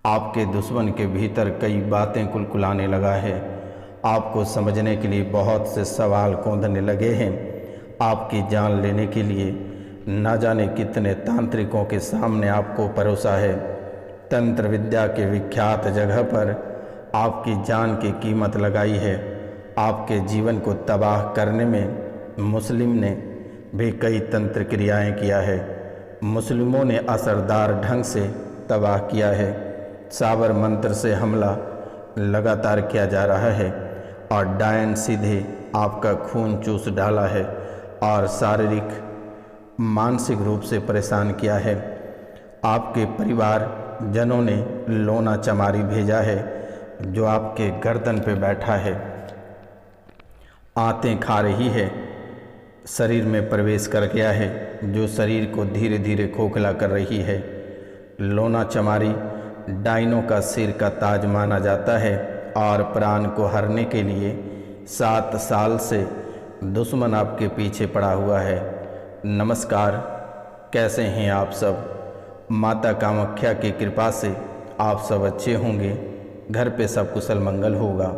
आपके दुश्मन के भीतर कई बातें कुलकुलाने लगा है। आपको समझने के लिए बहुत से सवाल कौंधने लगे हैं। आपकी जान लेने के लिए न जाने कितने तांत्रिकों के सामने आपको परोसा है। तंत्र विद्या के विख्यात जगह पर आपकी जान की कीमत लगाई है। आपके जीवन को तबाह करने में मुस्लिम ने भी कई तंत्र क्रियाएं किया है। मुस्लिमों ने असरदार ढंग से तबाह किया है। साबर मंत्र से हमला लगातार किया जा रहा है और डायन सीधे आपका खून चूस डाला है और शारीरिक मानसिक रूप से परेशान किया है। आपके परिवार जनों ने लोना चमारी भेजा है जो आपके गर्दन पे बैठा है, आंतें खा रही है, शरीर में प्रवेश कर गया है जो शरीर को धीरे धीरे खोखला कर रही है। लोना चमारी डाइनों का सिर का ताज माना जाता है और प्राण को हरने के लिए 7 साल से दुश्मन आपके पीछे पड़ा हुआ है। नमस्कार, कैसे हैं आप सब? माता कामाख्या की कृपा से आप सब अच्छे होंगे, घर पे सब कुशल मंगल होगा।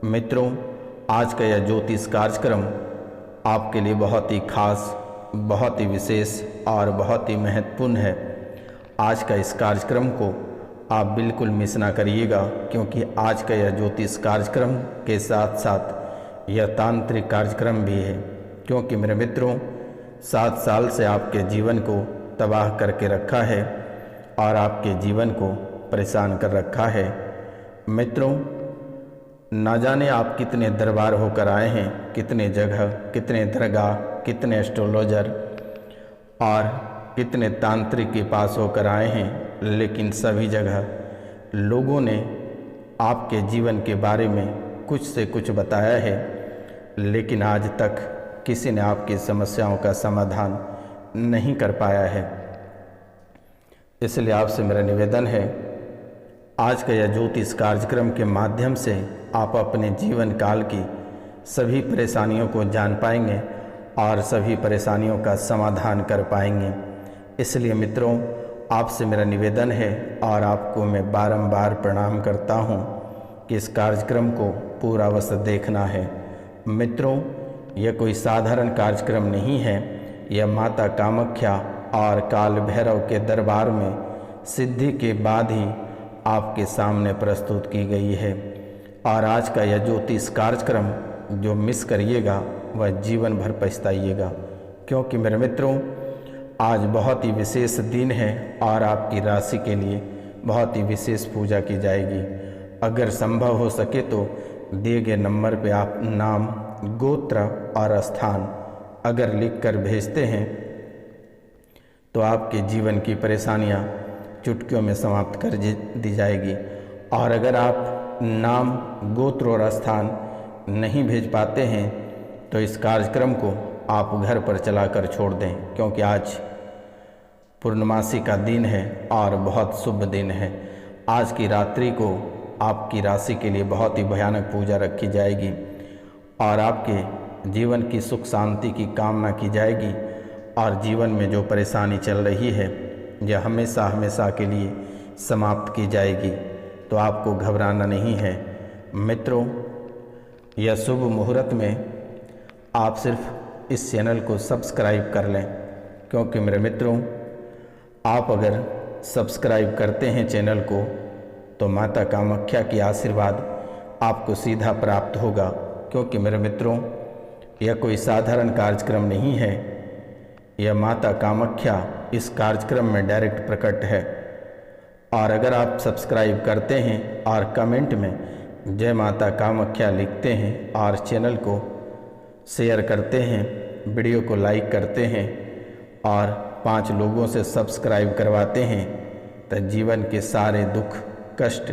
मित्रों, आज का यह ज्योतिष कार्यक्रम आपके लिए बहुत ही खास, बहुत ही विशेष और बहुत ही महत्वपूर्ण है। आज का इस कार्यक्रम को आप बिल्कुल मिस ना करिएगा, क्योंकि आज का यह ज्योतिष कार्यक्रम के साथ साथ यह तांत्रिक कार्यक्रम भी है। क्योंकि मेरे मित्रों, 7 साल से आपके जीवन को तबाह करके रखा है और आपके जीवन को परेशान कर रखा है। मित्रों, ना जाने आप कितने दरबार होकर आए हैं, कितने जगह, कितने दरगाह, कितने एस्ट्रोलॉजर और कितने तांत्रिक के पास होकर आए हैं, लेकिन सभी जगह लोगों ने आपके जीवन के बारे में कुछ से कुछ बताया है, लेकिन आज तक किसी ने आपकी समस्याओं का समाधान नहीं कर पाया है। इसलिए आपसे मेरा निवेदन है, आज का यह ज्योतिष कार्यक्रम के माध्यम से आप अपने जीवन काल की सभी परेशानियों को जान पाएंगे और सभी परेशानियों का समाधान कर पाएंगे। इसलिए मित्रों, आपसे मेरा निवेदन है और आपको मैं बारंबार प्रणाम करता हूं कि इस कार्यक्रम को पूरा अवश्य देखना है। मित्रों, यह कोई साधारण कार्यक्रम नहीं है। यह माता कामाख्या और काल भैरव के दरबार में सिद्धि के बाद ही आपके सामने प्रस्तुत की गई है। और आज का यह ज्योतिष कार्यक्रम जो मिस करिएगा वह जीवन भर पछताइएगा, क्योंकि मेरे मित्रों, आज बहुत ही विशेष दिन है और आपकी राशि के लिए बहुत ही विशेष पूजा की जाएगी। अगर संभव हो सके तो दिए गए नंबर पे आप नाम, गोत्र और स्थान अगर लिखकर भेजते हैं तो आपके जीवन की परेशानियां चुटकियों में समाप्त कर दी जाएगी। और अगर आप नाम, गोत्र और स्थान नहीं भेज पाते हैं तो इस कार्यक्रम को आप घर पर चलाकर छोड़ दें, क्योंकि आज पूर्णमासी का दिन है और बहुत शुभ दिन है। आज की रात्रि को आपकी राशि के लिए बहुत ही भयानक पूजा रखी जाएगी और आपके जीवन की सुख शांति की कामना की जाएगी और जीवन में जो परेशानी चल रही है यह हमेशा हमेशा के लिए समाप्त की जाएगी। तो आपको घबराना नहीं है। मित्रों, यह शुभ मुहूर्त में आप सिर्फ इस चैनल को सब्सक्राइब कर लें, क्योंकि मेरे मित्रों, आप अगर सब्सक्राइब करते हैं चैनल को तो माता कामाख्या की आशीर्वाद आपको सीधा प्राप्त होगा। क्योंकि मेरे मित्रों, यह कोई साधारण कार्यक्रम नहीं है। यह माता कामाख्या इस कार्यक्रम में डायरेक्ट प्रकट है। और अगर आप सब्सक्राइब करते हैं और कमेंट में जय माता कामाख्या लिखते हैं और चैनल को शेयर करते हैं, वीडियो को लाइक करते हैं और 5 लोगों से सब्सक्राइब करवाते हैं, तो जीवन के सारे दुख, कष्ट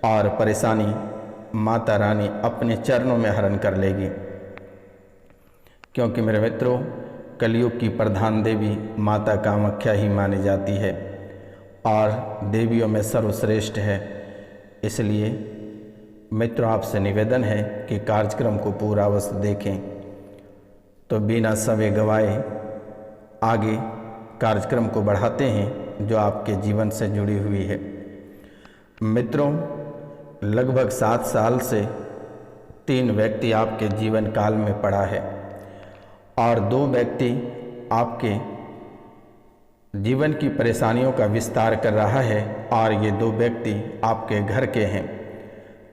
और परेशानी माता रानी अपने चरणों में हरण कर लेगी। क्योंकि मेरे मित्रों, कलयुग की प्रधान देवी माता कामाख्या ही मानी जाती है और देवियों में सर्वश्रेष्ठ है। इसलिए मित्रों, आपसे निवेदन है कि कार्यक्रम को पूरा अवश्य देखें। तो बिना समय गवाए आगे कार्यक्रम को बढ़ाते हैं जो आपके जीवन से जुड़ी हुई है। मित्रों, लगभग 7 साल से 3 व्यक्ति आपके जीवन काल में पड़ा है और 2 व्यक्ति आपके जीवन की परेशानियों का विस्तार कर रहा है और ये 2 व्यक्ति आपके घर के हैं।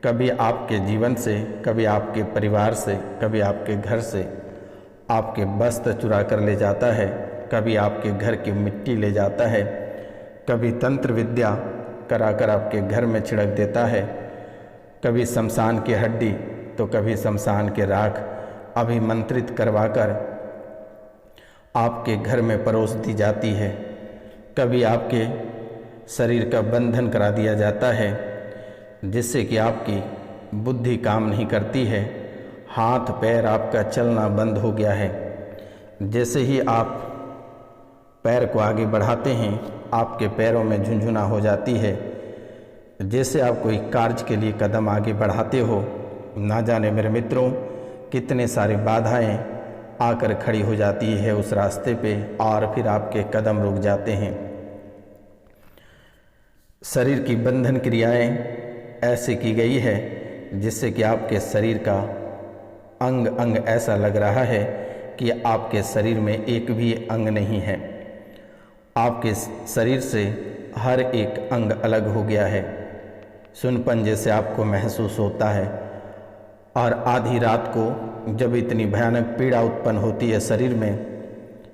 कभी आपके जीवन से, कभी आपके परिवार से, कभी आपके घर से आपके वस्त्र चुरा कर ले जाता है, कभी आपके घर की मिट्टी ले जाता है, कभी तंत्र विद्या कराकर आपके घर में छिड़क देता है, कभी शमशान की हड्डी तो कभी शमशान के राख अभिमंत्रित करवाकर आपके घर में परोस दी जाती है। कभी आपके शरीर का बंधन करा दिया जाता है जिससे कि आपकी बुद्धि काम नहीं करती है, हाथ पैर आपका चलना बंद हो गया है। जैसे ही आप पैर को आगे बढ़ाते हैं आपके पैरों में झुनझुना हो जाती है। जैसे आप कोई कार्य के लिए कदम आगे बढ़ाते हो, ना जाने मेरे मित्रों कितने सारे बाधाएं आकर खड़ी हो जाती है उस रास्ते पे और फिर आपके कदम रुक जाते हैं। शरीर की बंधन क्रियाएं ऐसे की गई है जिससे कि आपके शरीर का अंग अंग ऐसा लग रहा है कि आपके शरीर में एक भी अंग नहीं है। आपके शरीर से हर एक अंग अलग हो गया है। सुनपन जैसे आपको महसूस होता है और आधी रात को जब इतनी भयानक पीड़ा उत्पन्न होती है शरीर में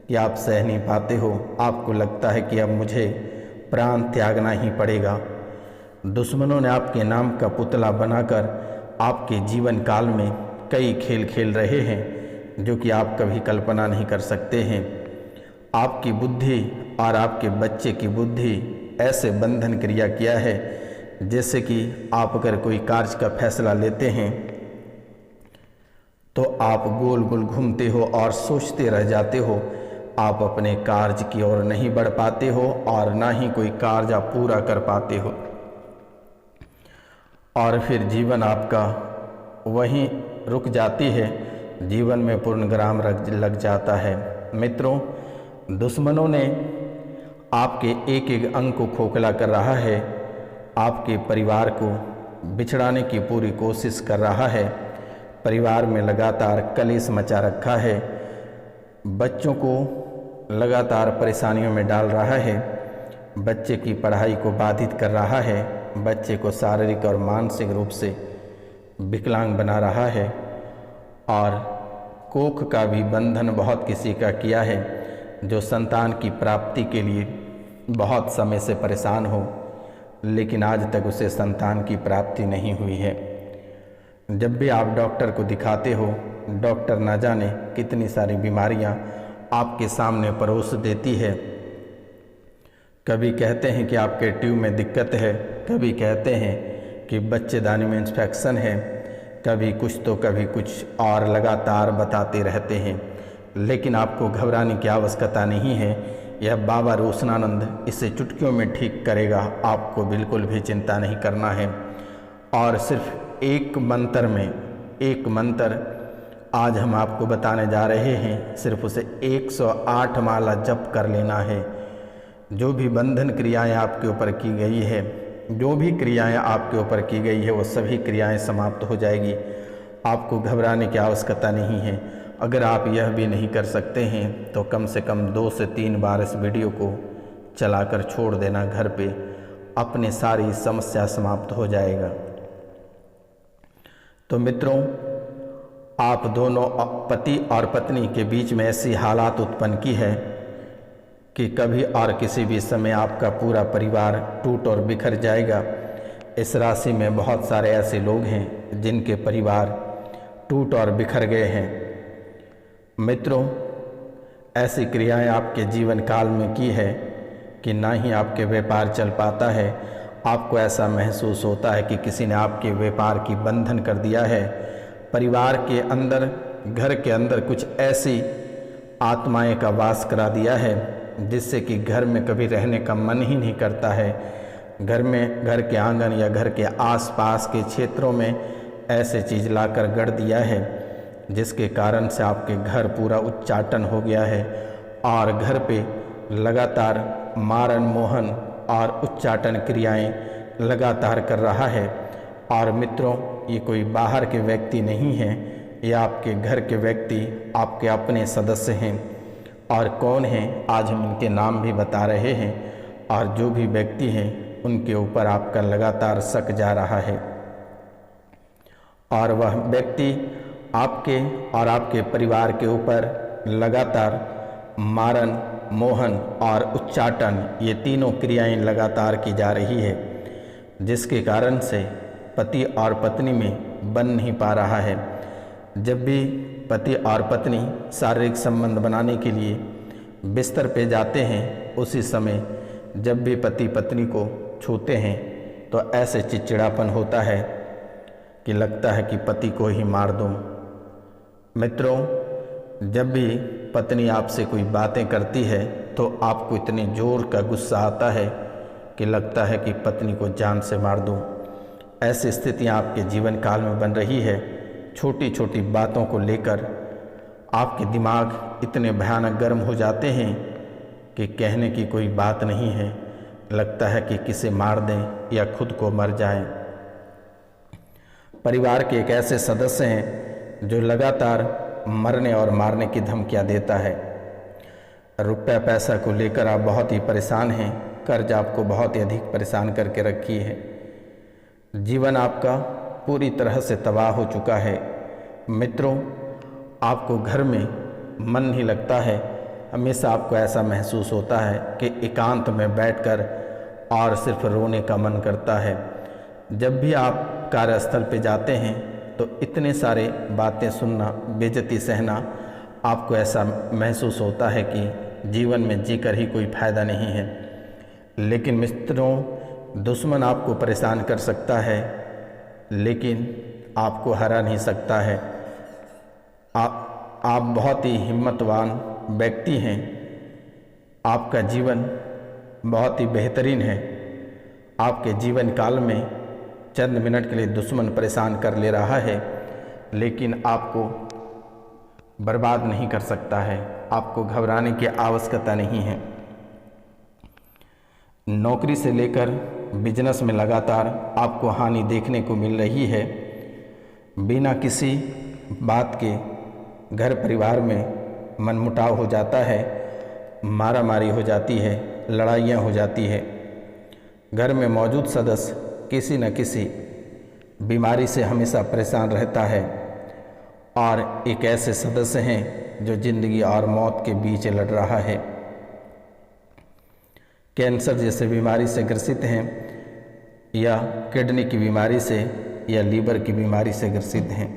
कि आप सह नहीं पाते हो, आपको लगता है कि अब मुझे प्राण त्यागना ही पड़ेगा। दुश्मनों ने आपके नाम का पुतला बनाकर आपके जीवन काल में कई खेल खेल रहे हैं जो कि आप कभी कल्पना नहीं कर सकते हैं। आपकी बुद्धि और आपके बच्चे की बुद्धि ऐसे बंधन क्रिया किया है जैसे कि आप अगर कोई कार्य का फैसला लेते हैं तो आप गोल गोल घूमते हो और सोचते रह जाते हो। आप अपने कार्य की ओर नहीं बढ़ पाते हो और ना ही कोई कार्य आप पूरा कर पाते हो और फिर जीवन आपका वहीं रुक जाती है, जीवन में पूर्णविराम लग जाता है। मित्रों, दुश्मनों ने आपके एक एक अंग को खोखला कर रहा है, आपके परिवार को बिछड़ाने की पूरी कोशिश कर रहा है, परिवार में लगातार कलेश मचा रखा है, बच्चों को लगातार परेशानियों में डाल रहा है, बच्चे की पढ़ाई को बाधित कर रहा है, बच्चे को शारीरिक और मानसिक रूप से विकलांग बना रहा है और कोख का भी बंधन बहुत किसी का किया है जो संतान की प्राप्ति के लिए बहुत समय से परेशान हो, लेकिन आज तक उसे संतान की प्राप्ति नहीं हुई है। जब भी आप डॉक्टर को दिखाते हो, डॉक्टर ना जाने कितनी सारी बीमारियां आपके सामने परोस देती है। कभी कहते हैं कि आपके ट्यूब में दिक्कत है, कभी कहते हैं कि बच्चेदानी में इन्फेक्शन है, कभी कुछ तो कभी कुछ और लगातार बताते रहते हैं। लेकिन आपको घबराने की आवश्यकता नहीं है, यह बाबा रोशनानंद इसे चुटकियों में ठीक करेगा, आपको बिल्कुल भी चिंता नहीं करना है। और सिर्फ एक मंत्र में, एक मंत्र आज हम आपको बताने जा रहे हैं, सिर्फ उसे 108 माला जप कर लेना है। जो भी बंधन क्रियाएं आपके ऊपर की गई है, जो भी क्रियाएं आपके ऊपर की गई है, वो सभी क्रियाएं समाप्त हो जाएगी। आपको घबराने की आवश्यकता नहीं है। अगर आप यह भी नहीं कर सकते हैं तो कम से कम 2 से 3 बार इस वीडियो को चलाकर छोड़ देना घर पे, अपनी सारी समस्या समाप्त हो जाएगा। तो मित्रों, आप दोनों पति और पत्नी के बीच में ऐसी हालात उत्पन्न की है कि कभी और किसी भी समय आपका पूरा परिवार टूट और बिखर जाएगा। इस राशि में बहुत सारे ऐसे लोग हैं जिनके परिवार टूट और बिखर गए हैं। मित्रों, ऐसी क्रियाएं आपके जीवन काल में की है कि ना ही आपके व्यापार चल पाता है। आपको ऐसा महसूस होता है कि किसी ने आपके व्यापार की बंधन कर दिया है। परिवार के अंदर, घर के अंदर कुछ ऐसी आत्माएं का वास करा दिया है जिससे कि घर में कभी रहने का मन ही नहीं करता है। घर में, घर के आंगन या घर के आसपास के क्षेत्रों में ऐसे चीज़ लाकर गढ़ दिया है जिसके कारण से आपके घर पूरा उच्चाटन हो गया है और घर पे लगातार मारण मोहन और उच्चाटन क्रियाएं लगातार कर रहा है। और मित्रों, ये कोई बाहर के व्यक्ति नहीं है, ये आपके घर के व्यक्ति, आपके अपने सदस्य हैं। और कौन हैं, आज हम इनके नाम भी बता रहे हैं। और जो भी व्यक्ति हैं उनके ऊपर आपका लगातार शक जा रहा है, और वह व्यक्ति आपके और आपके परिवार के ऊपर लगातार मारन, मोहन और उच्चाटन, ये तीनों क्रियाएं लगातार की जा रही है, जिसके कारण से पति और पत्नी में बन नहीं पा रहा है। जब भी पति और पत्नी शारीरिक संबंध बनाने के लिए बिस्तर पे जाते हैं, उसी समय जब भी पति पत्नी को छूते हैं तो ऐसे चिड़चिड़ापन होता है कि लगता है कि पति को ही मार दूं। मित्रों, जब भी पत्नी आपसे कोई बातें करती है तो आपको इतने जोर का गुस्सा आता है कि लगता है कि पत्नी को जान से मार दूं। ऐसी स्थितियां आपके जीवन काल में बन रही है। छोटी छोटी बातों को लेकर आपके दिमाग इतने भयानक गर्म हो जाते हैं कि कहने की कोई बात नहीं है। लगता है कि किसे मार दें या खुद को मर जाएं। परिवार के एक ऐसे सदस्य हैं जो लगातार मरने और मारने की धमकियां देता है। रुपया पैसा को लेकर आप बहुत ही परेशान हैं। कर्ज आपको बहुत ही अधिक परेशान करके रखी है। जीवन आपका पूरी तरह से तबाह हो चुका है। मित्रों, आपको घर में मन नहीं लगता है। हमेशा आपको ऐसा महसूस होता है कि एकांत में बैठकर और सिर्फ रोने का मन करता है। जब भी आप कार्यस्थल पे जाते हैं तो इतने सारे बातें सुनना, बेइज्जती सहना, आपको ऐसा महसूस होता है कि जीवन में जीकर ही कोई फायदा नहीं है। लेकिन मित्रों, दुश्मन आपको परेशान कर सकता है लेकिन आपको हरा नहीं सकता है। आप बहुत ही हिम्मतवान व्यक्ति हैं। आपका जीवन बहुत ही बेहतरीन है। आपके जीवन काल में चंद मिनट के लिए दुश्मन परेशान कर ले रहा है लेकिन आपको बर्बाद नहीं कर सकता है। आपको घबराने की आवश्यकता नहीं है। नौकरी से लेकर बिजनेस में लगातार आपको हानि देखने को मिल रही है। बिना किसी बात के घर परिवार में मनमुटाव हो जाता है, मारामारी हो जाती है, लड़ाइयाँ हो जाती है। घर में मौजूद सदस्य किसी न किसी बीमारी से हमेशा परेशान रहता है और एक ऐसे सदस्य हैं जो जिंदगी और मौत के बीच लड़ रहा है। कैंसर जैसे बीमारी से ग्रसित हैं या किडनी की बीमारी से या लीवर की बीमारी से ग्रसित हैं।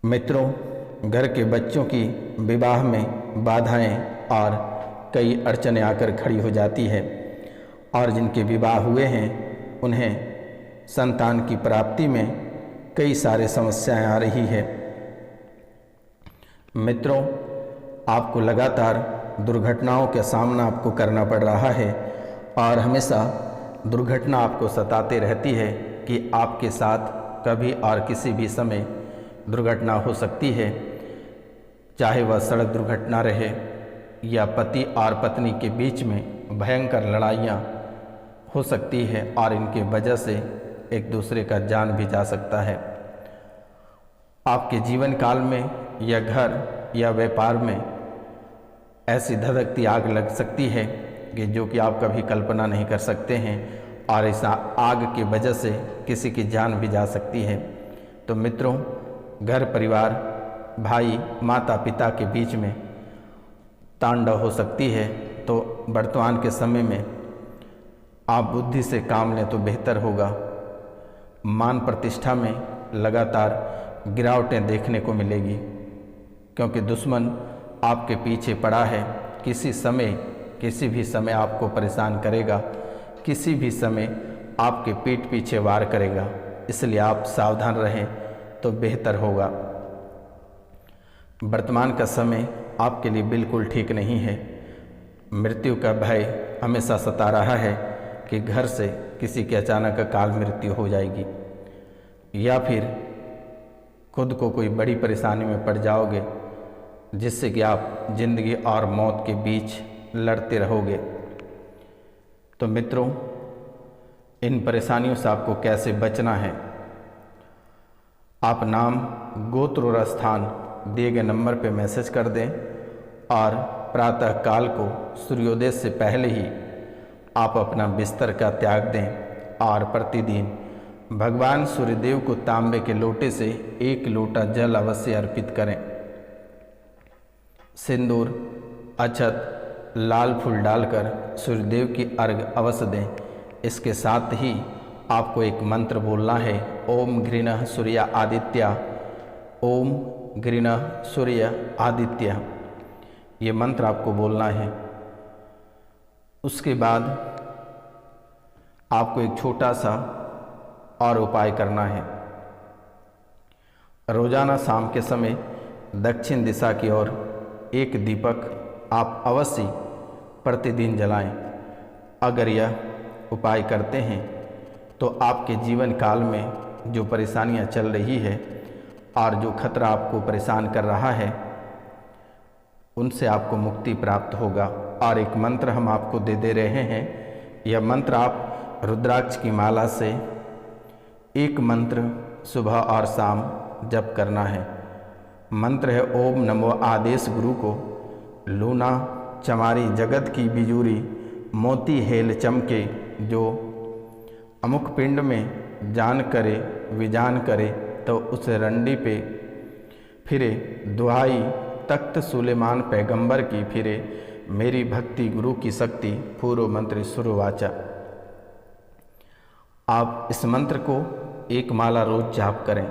मित्रों, घर के बच्चों की विवाह में बाधाएं और कई अड़चनें आकर खड़ी हो जाती है और जिनके विवाह हुए हैं उन्हें संतान की प्राप्ति में कई सारे समस्याएं आ रही है। मित्रों, आपको लगातार दुर्घटनाओं का सामना आपको करना पड़ रहा है और हमेशा दुर्घटना आपको सताते रहती है कि आपके साथ कभी और किसी भी समय दुर्घटना हो सकती है। चाहे वह सड़क दुर्घटना रहे या पति और पत्नी के बीच में भयंकर लड़ाइयाँ हो सकती है और इनके वजह से एक दूसरे का जान भी जा सकता है। आपके जीवन काल में या घर या व्यापार में ऐसी धधकती आग लग सकती है कि जो कि आप कभी कल्पना नहीं कर सकते हैं और इस आग की वजह से किसी की जान भी जा सकती है। तो मित्रों, घर परिवार, भाई, माता पिता के बीच में तांडव हो सकती है। तो वर्तमान के समय में आप बुद्धि से काम लें तो बेहतर होगा। मान प्रतिष्ठा में लगातार गिरावटें देखने को मिलेगी क्योंकि दुश्मन आपके पीछे पड़ा है। किसी भी समय आपको परेशान करेगा, किसी भी समय आपके पीठ पीछे वार करेगा। इसलिए आप सावधान रहें तो बेहतर होगा। वर्तमान का समय आपके लिए बिल्कुल ठीक नहीं है। मृत्यु का भय हमेशा सता रहा है कि घर से किसी की अचानक अकाल मृत्यु हो जाएगी या फिर खुद को कोई बड़ी परेशानी में पड़ जाओगे जिससे कि आप जिंदगी और मौत के बीच लड़ते रहोगे। तो मित्रों, इन परेशानियों से आपको कैसे बचना है। आप नाम, गोत्र और स्थान दिए गए नंबर पर मैसेज कर दें और प्रातः काल को सूर्योदय से पहले ही आप अपना बिस्तर का त्याग दें और प्रतिदिन भगवान सूर्यदेव को तांबे के लोटे से 1 लोटा जल अवश्य अर्पित करें। सिंदूर, अक्षत, लाल फूल डालकर सूर्यदेव की अर्घ अवश्य दें। इसके साथ ही आपको एक मंत्र बोलना है, ओम घृणः सूर्य आदित्य, ओम घृणः सूर्य आदित्य। ये मंत्र आपको बोलना है। उसके बाद आपको एक छोटा सा और उपाय करना है। रोजाना शाम के समय दक्षिण दिशा की ओर एक दीपक आप अवश्य प्रतिदिन जलाएं। अगर यह उपाय करते हैं तो आपके जीवन काल में जो परेशानियां चल रही है और जो खतरा आपको परेशान कर रहा है उनसे आपको मुक्ति प्राप्त होगा। और एक मंत्र हम आपको दे रहे हैं। यह मंत्र आप रुद्राक्ष की माला से एक मंत्र सुबह और शाम जप करना है। मंत्र है, ओम नमो आदेश गुरु को, लूना चमारी जगत की बिजूरी, मोती हेल चमके, जो अमुक पिंड में जान करे विजान करे तो उस रंडी पे फिरे, दुहाई तख्त सुलेमान पैगंबर की फिरे, मेरी भक्ति गुरु की शक्ति, पूर्व मंत्र सुरवाचा। आप इस मंत्र को 1 माला रोज जाप करें।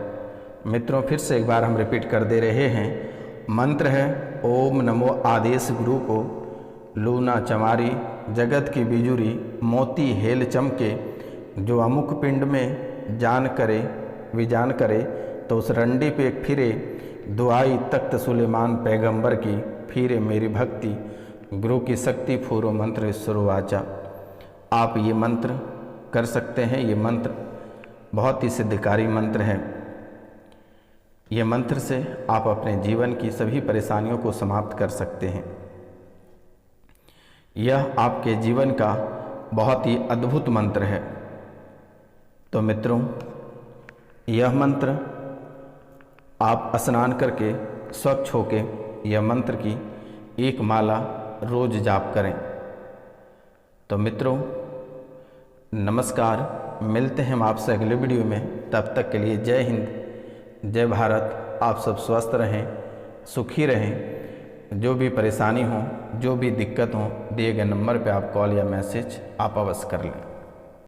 मित्रों, फिर से एक बार हम रिपीट कर दे रहे हैं। मंत्र है, ओम नमो आदेश गुरु को, लूना चमारी जगत की बिजुरी, मोती हेल चमके, जो अमुक पिंड में जान करे विजान करे तो उस रंडी पे फिरे, दुआई तख्त सुलेमान पैगंबर की, फिरे मेरी भक्ति गुरु की शक्ति, पूर्व मंत्र सुरवाचा। आप ये मंत्र कर सकते हैं। ये मंत्र बहुत ही सिद्धकारी मंत्र है। ये मंत्र से आप अपने जीवन की सभी परेशानियों को समाप्त कर सकते हैं। यह आपके जीवन का बहुत ही अद्भुत मंत्र है। तो मित्रों, यह मंत्र आप स्नान करके स्वच्छ होके यह मंत्र की 1 माला रोज जाप करें। तो मित्रों, नमस्कार। मिलते हैं हम आपसे अगले वीडियो में। तब तक के लिए जय हिंद, जय भारत। आप सब स्वस्थ रहें, सुखी रहें। जो भी परेशानी हो, जो भी दिक्कत हो, दिए गए नंबर पे आप कॉल या मैसेज आप अवश्य कर लें।